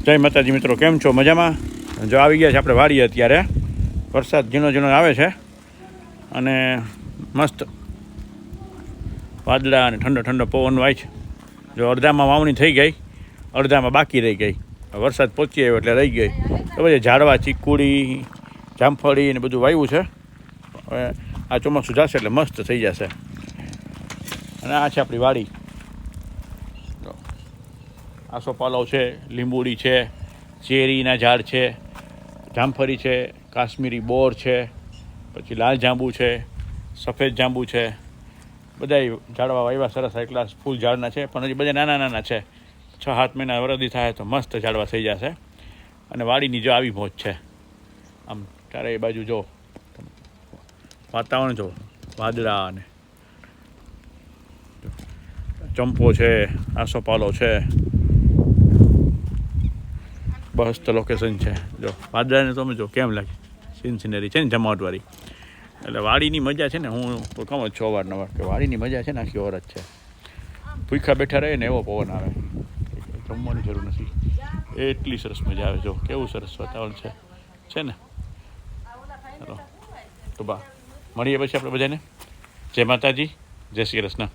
જય માતાજી મિત્રો, કેમ છો? મજામાં? જો આવી ગયા છે આપણે વાડીએ. અત્યારે વરસાદ ઝીણો ઝીણો આવે છે અને મસ્ત વાદળા અને ઠંડો ઠંડો પવન વાય છે. જો અડધામાં વાવણી થઈ ગઈ, અડધામાં બાકી રહી ગઈ. વરસાદ પહોંચી આવ્યો એટલે રહી ગઈ. તો પછી ઝાડવા, ચીકુડી, જામફળી ને બધું વાવ્યું છે. હવે આ ચોમાસું જશે એટલે મસ્ત થઈ જશે. અને આ છે આપણી વાડી. આસોપાલવ છે, લીંબુડી છે, ચેરીના ઝાડ છે, જામફળી છે, કાશ્મીરી બોર છે, પછી લાલ જાંબુ છે, સફેદ જાંબુ છે. બધાય ઝાડવા વાવ્યા સરસ હાઈ ક્લાસ ફૂલ ઝાડના છે, પણ હજી બધા નાના નાના છે. 6-7 મહિના વરદી થાય તો મસ્ત ઝાડવા થઈ જશે. અને વાડીની જો આવી મોજ છે. આમ ચારે બાજુ જો વાતાવરણ જો, વાદળા અને ચંપો છે, આસોપાલવ છે. મસ્ત લોકેશન છે. જો વાદળાને તમે જો કેમ લાગે, સિનરી છે ને જમાવટવાળી. એટલે વાડીની મજા છે ને, હું તો કહું જ છું અવારનવાર કે વાડીની મજા છે ને આખી ઓર જ છે. ભૂખ્યા બેઠા રહે ને એવો પવન આવે, જમવાની જરૂર નથી, એટલી સરસ મજા આવે. જો કેવું સરસ વાતાવરણ છે ને. ચાલો તો બા મળીએ પછી આપણે બધાને. જય માતાજી, જય શ્રી કૃષ્ણ.